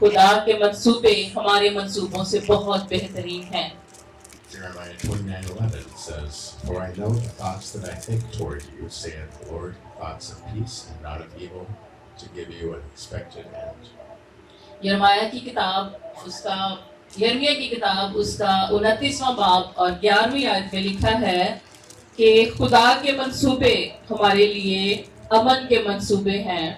خدا کے منصوبے ہمارے منصوبوں سے بہت بہترین ہیں۔ Jeremiah 29:11 says, "For I know the thoughts that I think toward you, saith the Lord, thoughts of peace and not of evil, to give you an expected end." یرمیا کی کتاب اس کا 29واں باب اور 11ویں آیت میں لکھا ہے کہ خدا کے منصوبے ہمارے لیے امن کے منصوبے ہیں۔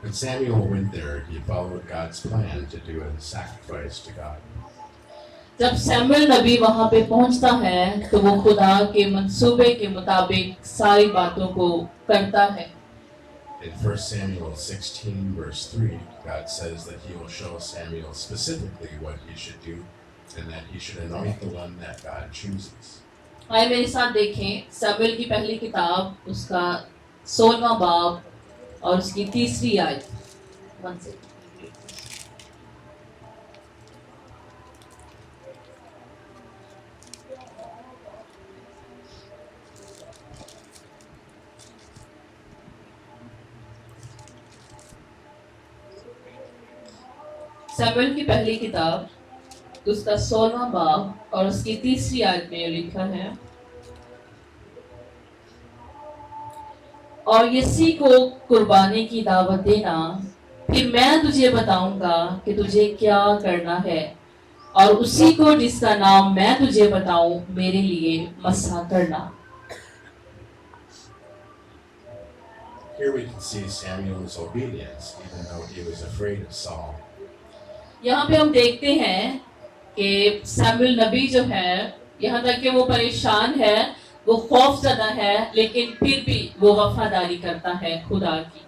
When Samuel went there, he followed God's plan to do a sacrifice to God. جب سیموئیل نبی وہاں پہ پہنچتا ہے تو وہ خدا کے منصوبے کے مطابق ساری باتوں کو کرتا ہے۔ In 1 Samuel 16:3, God says that he will show Samuel specifically what he should do and that he should anoint the one that God chooses. آئے میرے ساتھ دیکھیں سیموئیل کی پہلی کتاب اس کا 16واں باب اور اس کی 3 آیت۔ سیموئیل کی پہلی کتاب اس کا 16واں باب اور اس کی 3 آیت میں لکھا ہے، اور یسی کو قربانی کی دعوت دینا، پھر میں تجھے بتاؤں گا کہ تجھے کیا کرنا ہے، اور اسی کو جس کا نام میں تجھے بتاؤں میرے لیے مسح کرنا۔ Here we can see Samuel's obedience even though he was afraid of Saul. یہاں پہ ہم دیکھتے ہیں کہ سیموئیل نبی جو ہے یہاں تک کہ وہ پریشان ہے، وہ خوف زدہ ہے، لیکن پھر بھی وہ وفاداری کرتا ہے خدا کی۔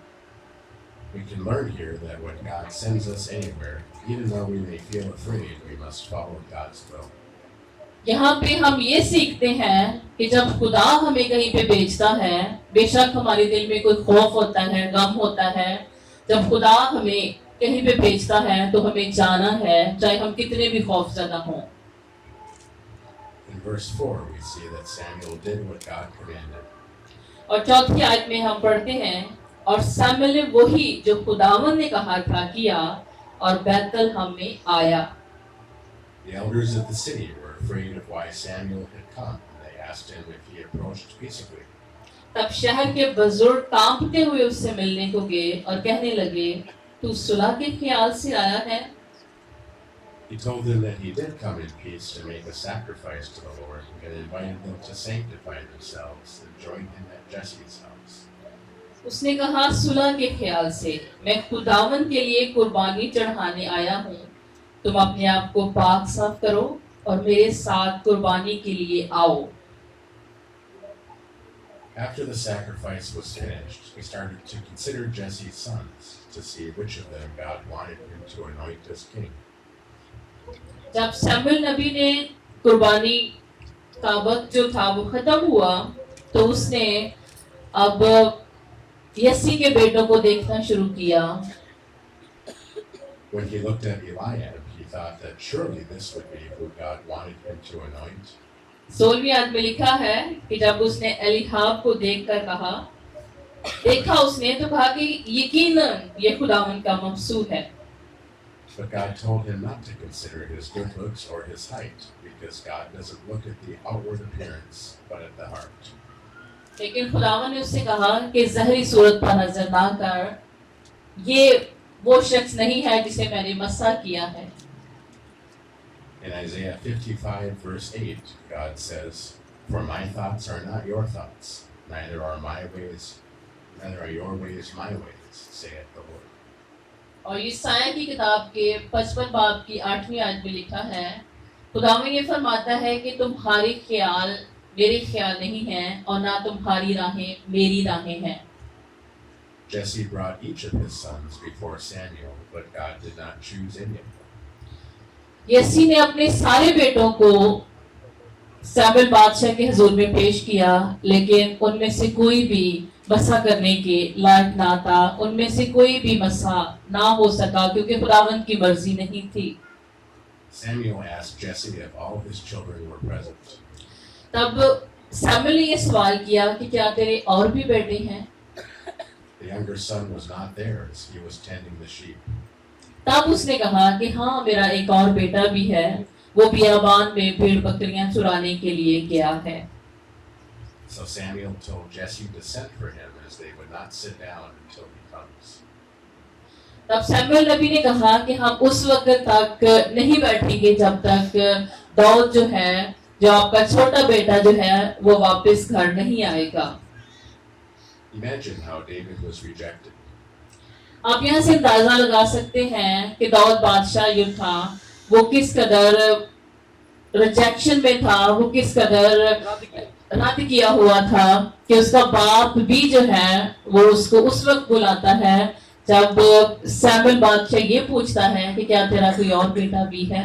We can learn here that when God sends us anywhere, even though we may feel afraid, we must follow God's will. یہاں پہ ہم یہ سیکھتے ہیں کہ جب خدا ہمیں کہیں پہ بھیجتا ہے، بے شک ہمارے دل میں کوئی خوف ہوتا ہے، غم ہوتا ہے، جب خدا ہمیں کہیں پہ بھیجتا ہے تو ہمیں جانا ہے چاہے ہم کتنے بھی خوف زدہ ہوں۔ In verse 4, we see that Samuel did what God commanded. اور 4 آیت میں ہم پڑھتے ہیں، اور سیموئیل نے وہی جو خداوند نے کہا تھا کیا اور بیت الحم میں آیا۔ The elders of the city were afraid of why Samuel had come, and they asked him if he approached peaceably. تب شہر کے بزرگ کانپتے ہوئے اس سے ملنے کو گئے اور کہنے لگے، تو صلح کے خیال سے آیا ہے؟ He told them that he did come in peace to make a sacrifice to the Lord and invited them to sanctify themselves and join him at Jesse's house. اس نے کہا صلح کے خیال سے میں خداوند کے لیے قربانی چڑھانے آیا ہوں، تم اپنے آپ کو پاک صاف کرو اور میرے ساتھ قربانی کے لیے آؤ۔ After the sacrifice was finished, he started to consider Jesse's sons to see which of them God wanted him to anoint as king. جب سیموئیل نبی نے قربانی کا وقت جو تھا وہ ختم ہوا تو اس نے اب یسی کے بیٹوں کو دیکھنا شروع کیا۔ When he looked at Eliab, he thought that surely this would be who God wanted him to anoint. 16ویں آیت میں لکھا ہے کہ جب اس نے الیہاب کو دیکھا اس نے تو کہا کہ یقیناً یہ خداوند کا ممسوح ہے۔ But God told him not to consider his good looks or his height, because God doesn't look at the outward appearance, but at the heart. لیکن خداوند نے اس سے کہا کہ ظاہری صورت پر نظر نہ کر، یہ وہ شخص نہیں ہے جسے میں نے مسح کیا ہے۔ In Isaiah 55:8, God says, "For my thoughts are not your thoughts, neither are your ways my ways, saith the Lord." اور یسایہ کی کتاب کے 55 باب کی 8ویں آیت میں لکھا ہے، خداوند یہ فرماتا ہے کہ تمہارے خیال میرے خیال نہیں ہیں اور نہ تمہاری راہیں میری راہیں ہیں۔ Jesse brought each of his sons before Samuel, but God did not choose any of them. یسی نے اپنے سارے بیٹوں کو سیموئیل بادشاہ کے حضور میں پیش کیا، لیکن ان میں سے کوئی بھی مسح کرنے کے لائق نہ تھا، ان میں سے کوئی بھی مسح نہ ہو سکا کیونکہ خداوند کی مرضی نہیں تھی۔ Samuel asked Jesse if all his children were present. تب سیموئیل نے یہ سوال کیا کہ کیا تیرے اور بھی بیٹے ہیں؟ The younger son was not there as he was tending the sheep. तब उसने कहा कि हाँ मेरा एक और बेटा भी है, वो बियाबान में भेड़ बकरियां चुराने के लिए गया है। So Samuel told Jesse to send for him, as they would not sit down until he comes. तब सैमुअल नबी ने कहा कि हम उस वक्त तक नहीं बैठेंगे जब तक दाऊद जो है, जो आपका छोटा बेटा जो है, वो वापस घर नहीं आएगा। Imagine how David was rejected. आप यहाँ से अंदाजा लगा सकते हैं कि दाऊद बादशाह जो था वो किस कदर रिजेक्शन में था, वो किस कदर रद्द किया हुआ था कि उसका बाप भी जो है वो उसको उस वक्त बुलाता है जब सैमुअल बादशाह ये पूछता है कि क्या तेरा कोई और बेटा भी है।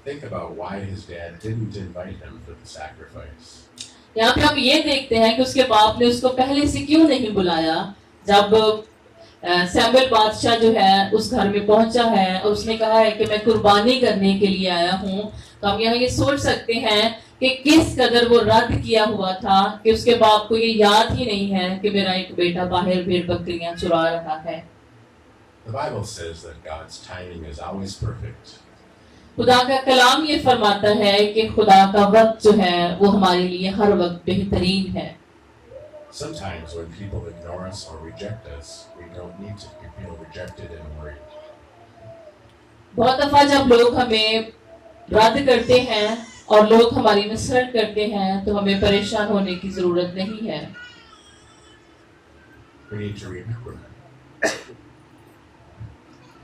Think about why his dad didn't invite him for the sacrifice. यहाँ पे हम ये देखते हैं कि उसके बाप ने उसको पहले से क्यों नहीं बुलाया। जब सैमुअल बादशाह जो है उस घर में पहुंचा है और उसने कहा है कि मैं कुर्बानी करने के लिए आया हूँ, तो हम यहाँ ये सोच सकते हैं कि किस कदर वो रद्द किया हुआ था कि उसके बाप को ये याद ही नहीं है कि मेरा एक बेटा बाहर भेड़ बकरियां चुरा रहा है। The Bible says that God's timing is always perfect. खुदा का कलाम ये फरमाता है कि खुदा का वक्त जो है वो हमारे लिए हर वक्त बेहतरीन है। Sometimes when people ignore us or reject us, we don't need to feel rejected and worried. बहुत दफा जब लोग हमें रद्द करते हैं और लोग हमारी नफरत करते हैं तो हमें परेशान होने की जरूरत नहीं है। We need to remember.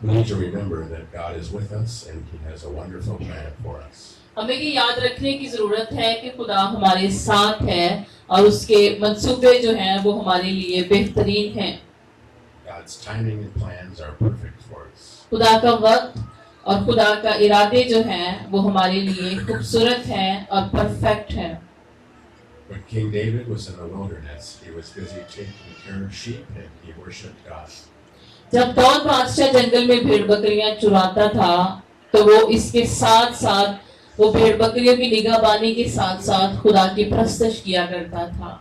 We need to remember that God is with us and He has a wonderful plan for us. हमें ये याद रखने की जरूरत है कि खुदा हमारे साथ है और उसके मंसूबे जो हैं वो हमारे लिए बेहतरीन हैं। God's timing and plans are perfect for us. खुदा का वक्त और खुदा का इरादे जो हैं वो हमारे लिए खूबसूरत हैं और परफेक्ट हैं। When King David was in the wilderness, he was busy taking care of sheep and he worshipped God. जब दाऊद बादशाह जंगल में भेड़ बकरियां चुराता था तो वो इसके साथ साथ वो भेड़ बकरियों की निगहबानी के साथ साथ खुदा की परस्तिश किया करता था।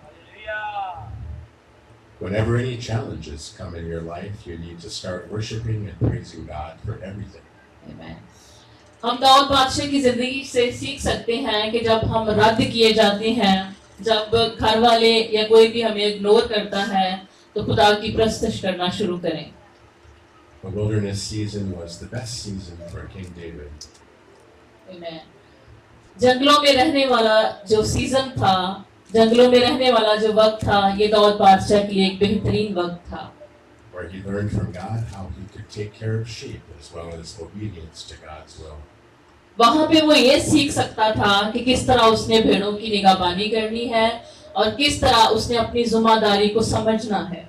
Whenever any challenges come in your life, you need to start worshiping and praising God for everything. Amen. हम दाऊद बादशाह की जिंदगी से सीख सकते हैं कि जब हम रद्द किए जाते हैं, जब घर वाले या कोई भी हमें इग्नोर करता है तो खुदा की परस्तिश करना शुरू करें। The wilderness season was the best season for King David. Amen. जंगलों में रहने वाला जो सीजन था, जंगलों में रहने वाला जो वक्त था, ये दाऊद बादशाह के लिए एक बेहतरीन वक्त था। Where he learned from God how he could take care of sheep as well as obedience to God's will. वहाँ पे वो ये सीख सकता था कि किस तरह उसने भेड़ों की निगहबानी करनी है और किस तरह उसने अपनी जिम्मेदारी को समझना है।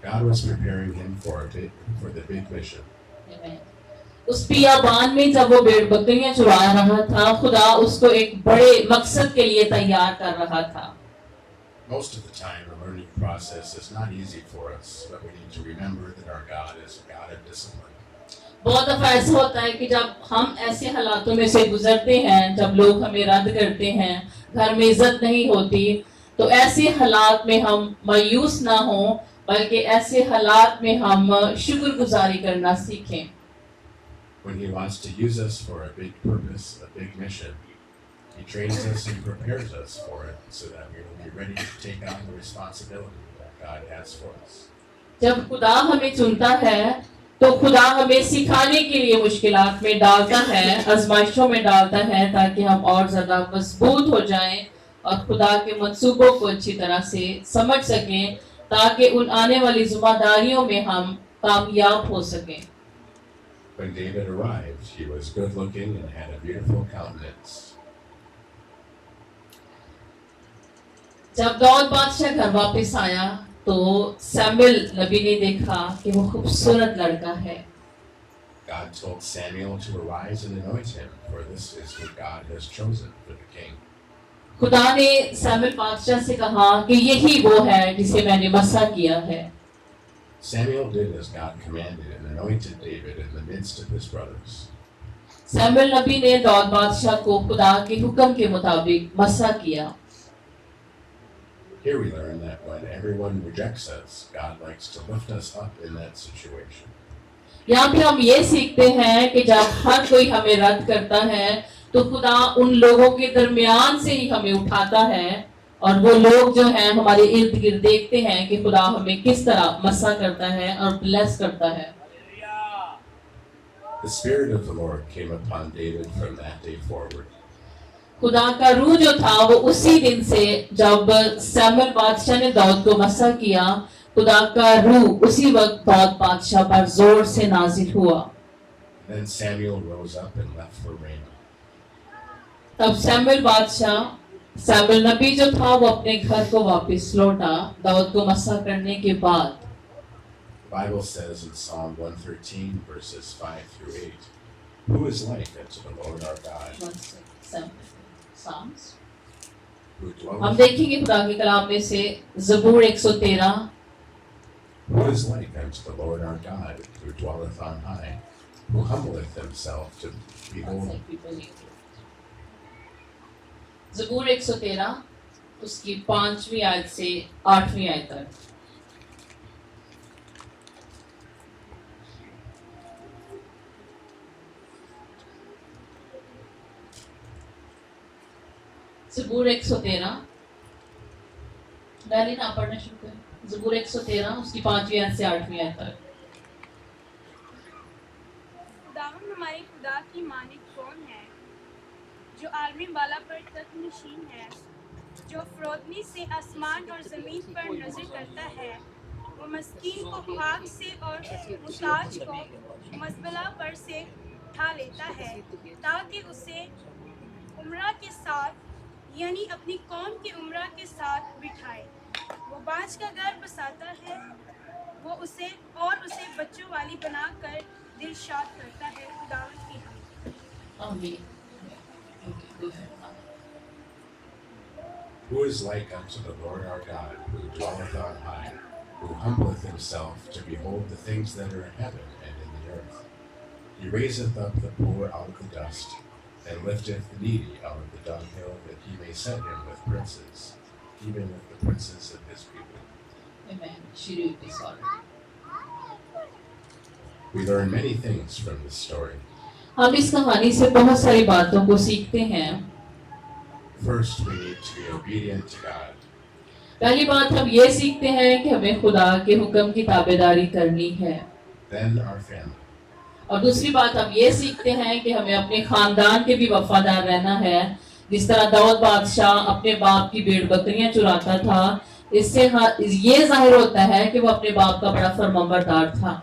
God was preparing him for the big mission. उस बियाबान में जब वो भेड़ बकरियां चुरा रहा था, खुदा उसको एक बड़े मकसद के लिए तैयार कर रहा था। Most of the time, the learning process is not easy for us, but we need to remember that our God is a God of discipline. बहुत दफा ऐसा होता है कि जब हम ऐसे हालातों में से गुजरते हैं, जब लोग हमें रद्द करते हैं, घर में इज्जत नहीं होती, तो ऐसे हालात में हम मायूस ना हो, बल्कि ऐसे हालात में हम शुक्रगुजारी करना सीखें। When He wants to use us for a big purpose, a big mission, He trains us and prepares us for it so that we will be ready to take on the responsibility that God has for us. जब खुदा हमें चुनता है तो खुदा हमें सिखाने के लिए मुश्किलात में डालता है, आजमाइशों में डालता है, ताकि हम और ज्यादा मजबूत हो जाएं और खुदा के मंसूबों को अच्छी तरह से समझ सकें, ताकि उन आने वाली जिम्मेदारियों में हम कामयाब हो सकें। When David arrived, he was good looking and had a beautiful countenance. जब दाऊद बादशाह घर वापस आया तो सैमुएल नबी ने देखा कि वो खूबसूरत लड़का है। God told Samuel to arise and anoint him, for this is who God has chosen for the king. खुदा ने सैमुएल बादशाह से कहा कि यही वो है जिसे मैंने मसा किया है। Samuel did as God commanded and anointed David in the midst of his brothers. Samuel नबी ने दाऊद बादशाह को खुदा के हुक्म के मुताबिक मसा किया। Here we learn that when everyone rejects us, God likes to lift us up in that situation. यहाँ पे हम ये सीखते हैं कि जब हर कोई हमें रद्द करता है तो खुदा उन लोगों के दरमियान से ही हमें उठाता है और वो लोग जो हैं हमारे इर्द गिर्द देखते हैं कि खुदा हमें किस तरह मसा करता है और ब्लेस करता है. The Spirit of the Lord came upon David from that day forward. खुदा का रूह जो था वो उसी दिन से जब सैमुअल बादशाह ने दाऊद को मसा किया, खुदा का रूह उसी वक्त दाऊद बादशाह पर जोर से नाजिल हुआ. Then Samuel rose up and left for Ramah. तब सैमुअल नबी जो था वो अपने घर को वापस लौटा दाऊद को मसा करने के बाद. The Bible says in Psalm 113 verses 5 through 8, "Who is like unto the Lord our God, who हम dwelleth देखेंगे खुदा के कलाम में से ज़बूर 113. Who is like unto the Lord our God, who dwelleth on high, who humbleth himself to behold ज़बूर 113 उसकी 5वीं आयत से 8वीं आयत तक. ज़बूर 113 डाली ना पढ़ना शुरू करें. ज़बूर 113 उसकी 5वीं आयत से 8वीं आयत तक. खुदावंद हमारे खुदा की मालिक कौन है, जो आलमी बाला पर तख्त नशीन है, जो फरोदनी से आसमान और ज़मीन पर नजर करता है. वो मस्कीन को खाक से और मुहताज को मजबला पर से उठा लेता है ताकि उसे उम्रा के साथ यानी अपनी कौम की उम्रा के साथ बिठाए. वो बाज का घर बसाता है, वो उसे बच्चों वाली बनाकर दिल शाद करता है. खुदावंद की हम. आमीन. Who is like unto the Lord our God, who dwelleth on high, who humbleth himself to behold the things that are in heaven and in the earth? He raiseth up the poor out of the dust, and lifteth the needy out of the dunghill, that he may set him with princes, even with the princes of his people. Amen. शुरू की sorry. We learn many things from this story. हम इस कहानी से बहुत सारी बातों को सीखते हैं. First, we need to be obedient to God. पहली बात हम ये सीखते हैं कि हमें खुदा के हुक्म की ताबेदारी करनी है. Then our family. और दूसरी बात हम ये सीखते हैं कि हमें अपने खानदान के भी वफादार रहना है. जिस तरह दाऊद बादशाह अपने बाप की भेड़ बकरियां चुराता था, इससे ये जाहिर होता है कि वो अपने बाप का बड़ा फरमाबरदार था.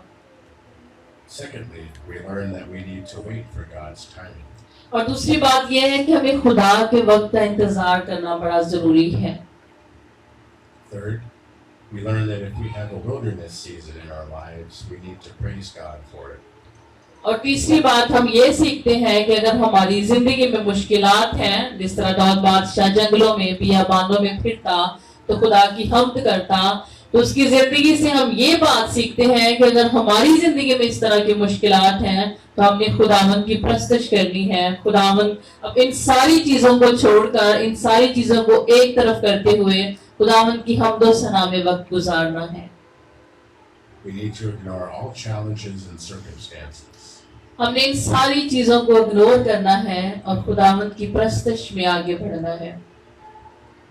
Secondly, we learn that we need to wait for God's timing. और दूसरी बात यह है कि हमें खुदा के वक्त का इंतजार करना बड़ा जरूरी है. Third, we learn that if we have a wilderness season in our lives, we need to praise God for it. और तीसरी बात हम ये सीखते हैं कि अगर हमारी जिंदगी में मुश्किलात हैं, जिस तरह दाऊद बादशाह जंगलों में बियाबानों में फिरता तो खुदा की हम्द करता, तो उसकी जिंदगी से हम ये बात सीखते हैं कि अगर हमारी जिंदगी में इस तरह की मुश्किलात हैं तो हमने खुदावंद की प्रस्तश करनी है. खुदावंद अब इन सारी चीजों को छोड़कर, इन सारी चीजों को एक तरफ करते हुए खुदावंद की हम्दो सना में वक्त गुजारना है. We need to ignore all challenges and circumstances. हमने इन सारी चीजों को इग्नोर करना है और खुदावंद की प्रस्तश में आगे बढ़ना है.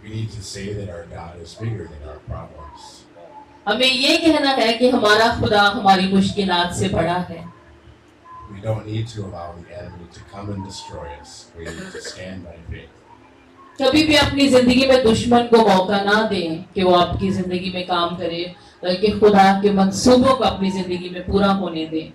We need to say that our God is bigger than our problems. हमें ये कहना है कि हमारा खुदा हमारी मुश्किलात से बड़ा है. We don't need to allow the enemy to come and destroy us. We need to stand by faith. कभी भी अपनी जिंदगी में दुश्मन को मौका ना दें कि वो आपकी जिंदगी में काम करे, बल्कि खुदा के मंसूबों को अपनी जिंदगी में पूरा होने दें.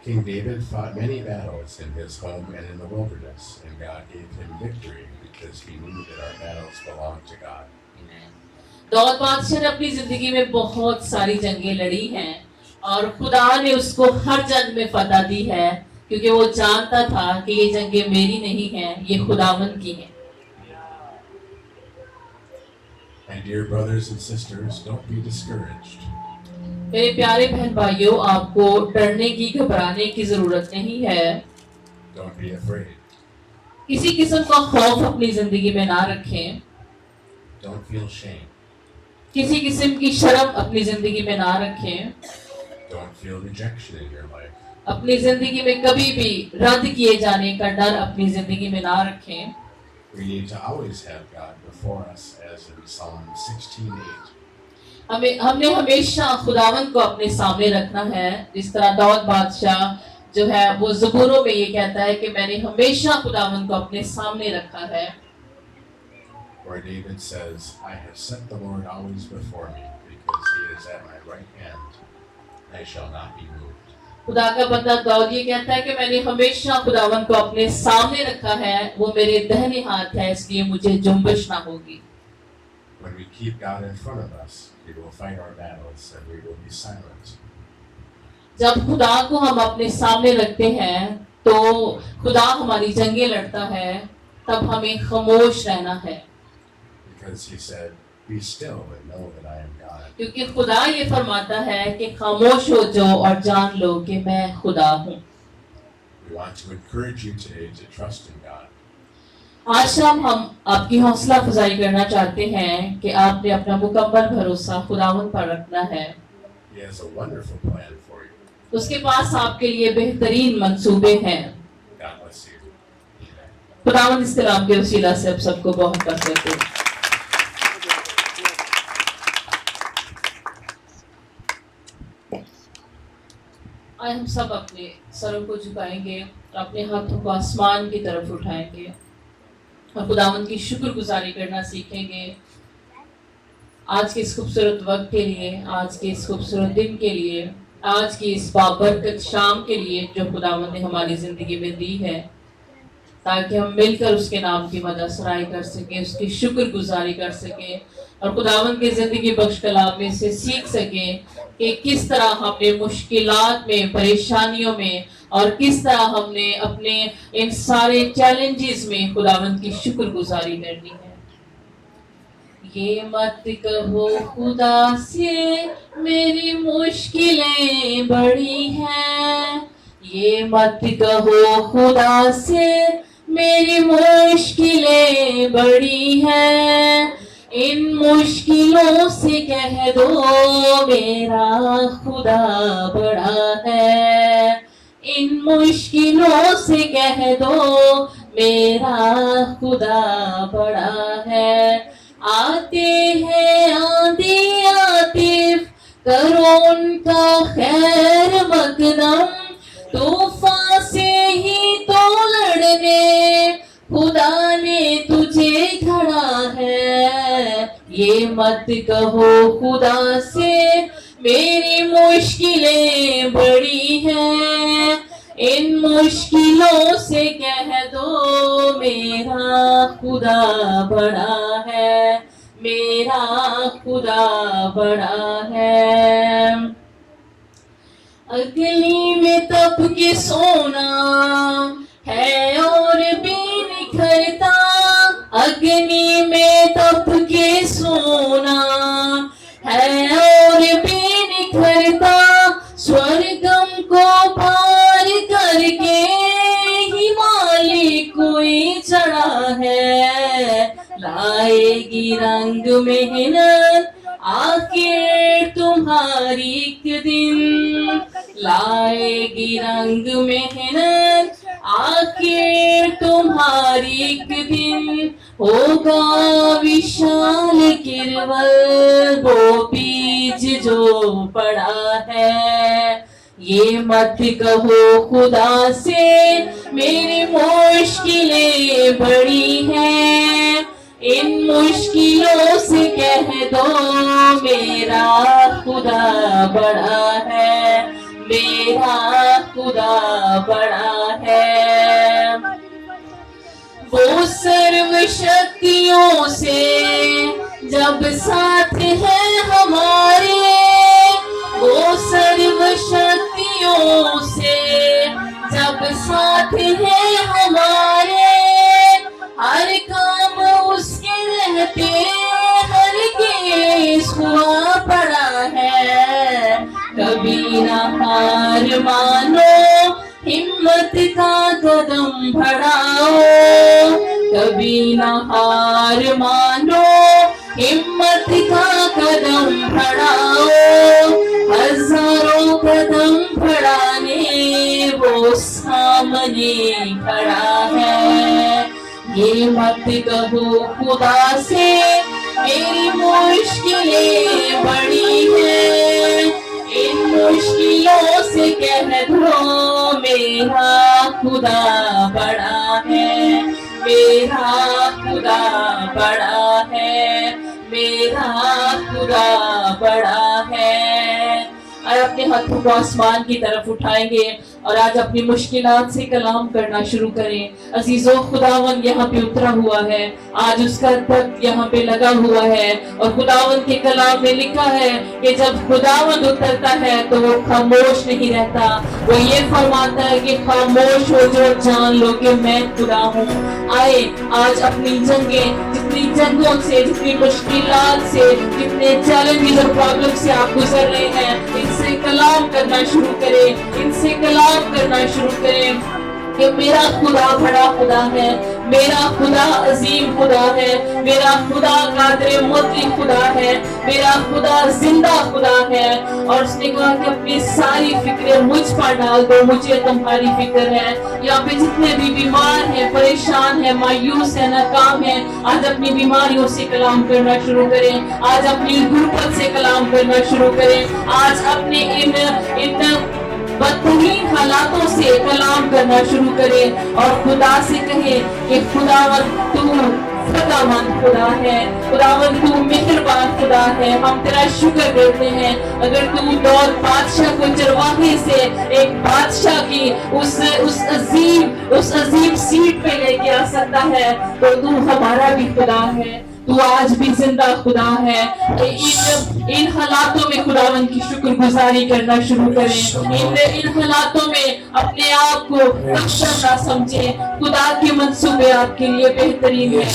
King David fought many battles in his home and in the wilderness, and God gave him victory because he knew that our battles belong to God. Dawood बादशाह ने अपनी जिंदगी में बहुत सारी जंगें लड़ी हैं और खुदा ने उसको हर जंग में फतह दी है, क्योंकि वो जानता था कि ये जंगें मेरी नहीं हैं, ये खुदावंद की हैं. My dear brothers and sisters, don't be discouraged. मेरे प्यारे बहन भाइयों, आपको डरने की, घबराने की जरूरत नहीं है. Don't be afraid. किसी किस्म का खौफ अपनी जिंदगी में ना रखें. Don't feel shame. किसी किस्म की शर्म अपनी जिंदगी में ना रखें. Don't feel rejection in your life. अपनी जिंदगी में कभी भी रद्द किए जाने का डर अपनी जिंदगी में ना रखें. We need to always have God before us, as in Psalm 16:8. हमने हमेशा खुदावंद को अपने सामने रखना है. जिस तरह दाऊद बादशाह जो है वो ज़बूरों में ये कहता है कि मैंने हमेशा खुदावंद को अपने सामने रखा है. Where David says, I have set the Lord always before me, because he is at my right hand. I shall not be moved. खुदा का बंदा दाऊद ये कहता है कि मैंने हमेशा खुदावंद को अपने सामने रखा है. वो मेरे दाहिने हाथ है, इसलिए मुझे जुम्बिश ना होगी. When we keep God in front of us, we will fight our battles and we will be silent. जब खुदा को हम अपने सामने रखते हैं तो खुदा हमारी जंगें लड़ता है, तब हमें खामोश रहना है. Because he said, be still and know that I am God. क्योंकि खुदा ये फरमाता है कि खामोश हो जाओ और जान लो कि मैं खुदा हूँ. We want to encourage you today to trust in God. आज शाम हम आपकी हौसला अफजाई करना चाहते हैं कि आपने अपना मुकम्मल भरोसा खुदावंद पर रखना है. He has a wonderful plan for you. उसके पास आपके लिए बेहतरीन मंसूबे हैं. God bless you. Amen. खुदावंद इस कलाम के वसीला से आप सबको बहुत बरकत दे. आज हम सब अपने सरों को झुकाएंगे, अपने हाथों को आसमान की तरफ उठाएंगे और खुदावंद की शुक्रगुजारी करना सीखेंगे. आज के इस खूबसूरत वक्त के लिए, आज के इस खूबसूरत दिन के लिए, आज की इस बाबरकत शाम के लिए जो खुदावंद ने हमारी जिंदगी में दी है, ताकि हम मिलकर उसके नाम की मदद सराय कर सकें, उसकी शुक्रगुजारी कर सकें और खुदावंद की जिंदगी बख्श कलाम में से सीख सकें कि किस तरह हमने मुश्किलात में, परेशानियों में और किस तरह हमने अपने इन सारे चैलेंजेस में खुदावंद की शुक्रगुजारी करनी है. ये मत कहो खुदा से मेरी मुश्किलें बड़ी हैं, ये मत कहो खुदा से मेरी मुश्किलें बड़ी हैं, इन मुश्किलों से कह दो मेरा खुदा बड़ा है, इन मुश्किलों से कह दो मेरा खुदा बड़ा है. आते हैं आंधी आतिफ, करो उनका खैर मकदम, तूफान से ही तो लड़ने खुदा ने तुझे खड़ा है. ये मत कहो खुदा से मेरी मुश्किलें बड़ी हैं, इन मुश्किलों से कह दो मेरा खुदा बड़ा है, मेरा खुदा बड़ा है. अग्नि में तप के सोना है और भी निखरता, अग्नि में तप के सोना है और भी निखरता, स्वर्गम को पार करके हिमालय कोई चढ़ा है. लाएगी रंग मेहनत आखिर तुम्हारी एक दिन, लाएगी रंग मेहनत आखिर तुम्हारी एक दिन, होगा विशाल किरवल वो बीज जो पड़ा है. ये मत कहो खुदा से मेरी मुश्किलें बड़ी हैं, इन मुश्किलों से कह दो मेरा खुदा बड़ा है, मेरा खुदा बड़ा है. वो सर्व शक्तियों से जब साथ है हमारे, वो सर्व शक्तियों से जब साथ है हमारे, हर काम उसके रहते हर केस हुआ पड़ा है. कभी ना हार मानो, हिम्मत का कदम बढ़ाओ, कभी ना हार मानो, हिम्मत का कदम बढ़ाओ, हजारों वो सामने खड़ा है। ये मत कहो खुदा से मेरी मुश्किलें बड़ी हैं, इन मुश्किलों से कह दो मेरा खुदा बड़ा है, मेरा खुदा बड़ा है, मेरा खुदा बड़ा है। और अपने हाथों को आसमान की तरफ उठाएंगे और आज अपनी मुश्किलात से कलाम करना शुरू करें। अजीजों, खुदावन यहाँ पे उतरा हुआ है, आज उसका तख्त यहाँ पे लगा हुआ है और खुदावन के कलाम में लिखा है कि जब खुदावन उतरता है तो वो खामोश नहीं रहता, वो ये फरमाता है कि खामोश हो जो जान लो कि मैं खुदा हूँ। आए आज अपनी जंगें, जितनी जंगों से, जितनी मुश्किलात से, जितने चैलेंजेस और प्रॉब्लम से आप गुजर रहे हैं, इनसे कलाम करना शुरू करें, इनसे कलाम करना शुरू करें कि मेरा खुदा बड़ा खुदा है, मेरा खुदा अजीम खुदा है, मेरा खुदा कादिर मुतलक खुदा है, मेरा खुदा जिंदा खुदा है। और उसने कहा कि अपनी सारी फिक्रें मुझ पर डाल दो, मुझे तुम्हारी फिक्र है। यहाँ पे जितने भी बीमार हैं, परेशान हैं, मायूस हैं, नाकाम हैं, आज अपनी बीमारियों से कलाम करना शुरू करें, आज अपनी गुर्बत से कलाम करना शुरू करें, आज अपने इन बदतरीन हालातों से कलाम करना शुरू करें और खुदा से कहें कि खुदावन तू खुदावन खुदा है, खुदावन तू मेहरबान खुदा है, हम तेरा शुक्र करते हैं। अगर तू दौर बादशाह को चरवाहे से एक बादशाह की उस अजीम सीट पे लेके आ सकता है तो तू हमारा भी खुदा है, तू आज भी जिंदा खुदा है। इन हालातों में खुदावन की शुक्रगुजारी करना शुरू करें, इन हालातों में अपने आप को कमतर ना समझें, खुदा के मंसूबे आपके लिए बेहतरीन है।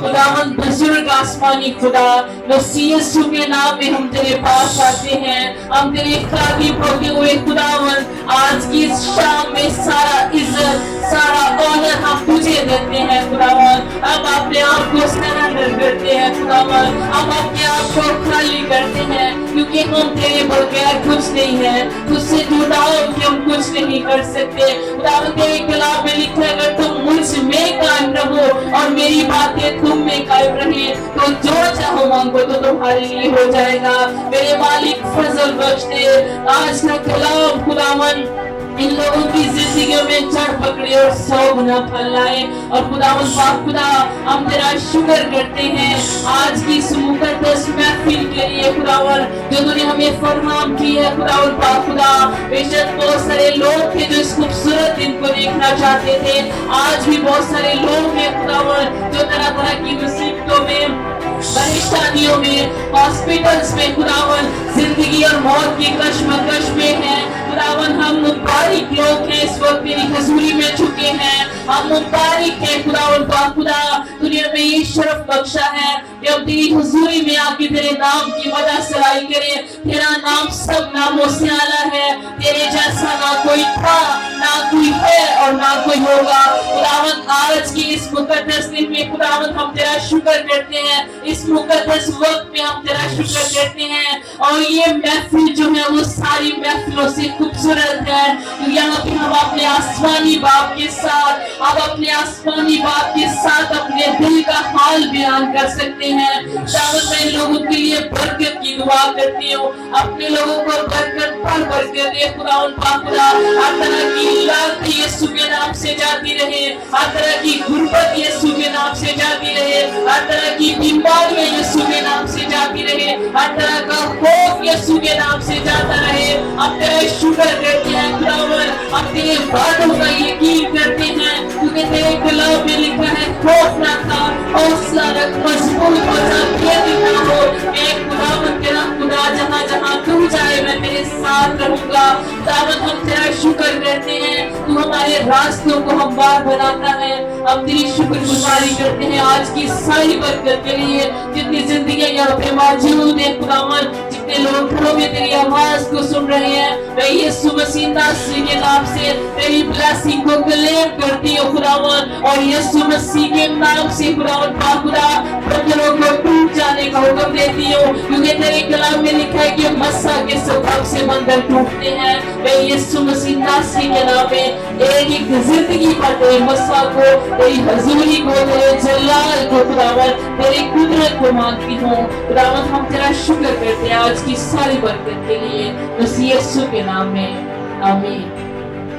खुदावन बुजुर्ग आसमानी खुदा, मसीह यीशु के नाम में हम तेरे पास आते हैं, हम तेरे खादिम होते हुए खुदावन आज की इस शाम में सारा इज्जत, सारा ऑनर हम तुझे देते हैं खुदावन। हम अपने आप को सरेंडर करते हैं खुदावन, हम अपने आप को खाली करते हैं क्योंकि हम तेरे बगैर कुछ नहीं है, तुझसे जुड़ा हो कि हम कुछ नहीं कर सकते। खुदावन तेरे कलाम में लिखा है अगर तुम मुझ में कायम रहो और मेरी बातें तुम में कायम रहे तो जो चाहो मांगो तो तुम्हारे लिए हो जाएगा। मेरे मालिक फजल बख्श दे, आज का कलाम खुदावन इन लोगों की जिंदगियों में जड़ पकड़े और 100 गुना फल लाए। और खुदावन पाक खुदा, हम तेरा शुक्र करते हैं आज की इस मुकद्दस महफिल के लिए खुदावन जो तूने हमें फरमान की है। खुदावन पाक खुदा, बेशक बहुत सारे लोग थे जो इस खूबसूरत दिन को देखना चाहते थे, आज भी बहुत सारे लोग हैं खुदावन जो तरह तरह की मुसीबतों में, परेशानियों में, हॉस्पिटल्स में खुदावन जिंदगी और मौत की कश्मकश में है। खुदावन हम मुबारक लोग हैं, इस वक्त तेरी हजूरी में झुके हैं, हम मुबारक हैं खुदावन पाक खुदा, तूने हमें ये शरफ बख्शा है कि हम तेरी हजूरी में आके तेरे नाम की वजह सराई करें। तेरा नाम सब नामों से आला है, तेरे जैसा ना कोई था, ना कोई है और ना कोई होगा। खुदावन आज की इस मुकद्दस दिन में खुदावन हम तेरा शुक्र करते हैं, इस मुकद्दस वक्त में हम तेरा शुक्र करते हैं। और ये महफिल जो है वो सारी महफिलों से खूबसूरत है, यहाँ पे हम अपने आसमानी बाप के साथ, अब अपने आसमानी बाप के साथ अपने दिल का हाल बयान कर सकते हैं। दावत मैं लोगों के लिए बरकत की दुआ करती हूँ, अपने लोगों को बरकत पर बरकत दे खुदावन पाक खुदा। हर तरह की लात यीशु के नाम से जाती रहे, हर तरह की गुर्बत यीशु के नाम से जाती रहे, हर तरह की बीमारियां यीशु के नाम से जाती रहे, हर तरह का खौफ यीशु के नाम से जाता रहे। हम तेरा शुक्र करते हैं खुदावन, हम तेरे बातों का यकीन करते हैं क्योंकि तेरे कलाम में लिखा है खौफ ना था, हौसला रख, मजबूत हो जा, बेफिक्र हो। एक खुदावन तेरा खुदा, जहाँ जहाँ तू जाए मैं तेरे साथ रहूंगा। खुदावन हम तेरा शुक्र करते हैं, तू हमारे रास्तों को हमवार बनाता है। हम तेरी शुक्रगुजारी करते हैं आज की सारी बरकत के लिए, जितनी जिंदगी यहाँ पे मौजूद है खुदावन, जितने लोग घरों में तेरी आवाज को सुन रहे हैं, मैं यीशु मसीह नासरी के नाम से तेरी ब्लेसिंग को क्लेम करती हूँ खुदावन, और यीशु मसीह के नाम से खुदावन खुदा बंधनों को टूट जाने का हुक्म देती हूँ, क्योंकि तेरे कलाम में लिखा है कि मस्सा के सबब से बंधन टूटते हैं। मैं यीशु मसीह नासरी के नाम में एक जिंदगी पर तेरे मस्सा को, तेरी हजूरी को, तेरे जलाल को खुदावन, तेरी कुदरत को मांगती हूँ खुदावन। हम तेरा शुक्र करते हैं आज की सारी बरकत के लिए, मसीह यीशु के नाम में, आमीन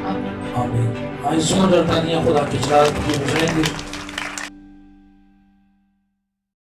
आमीन। आमीन। आइए जोरदार तालियां खुदा की जलाल के लिए बजाएंगे।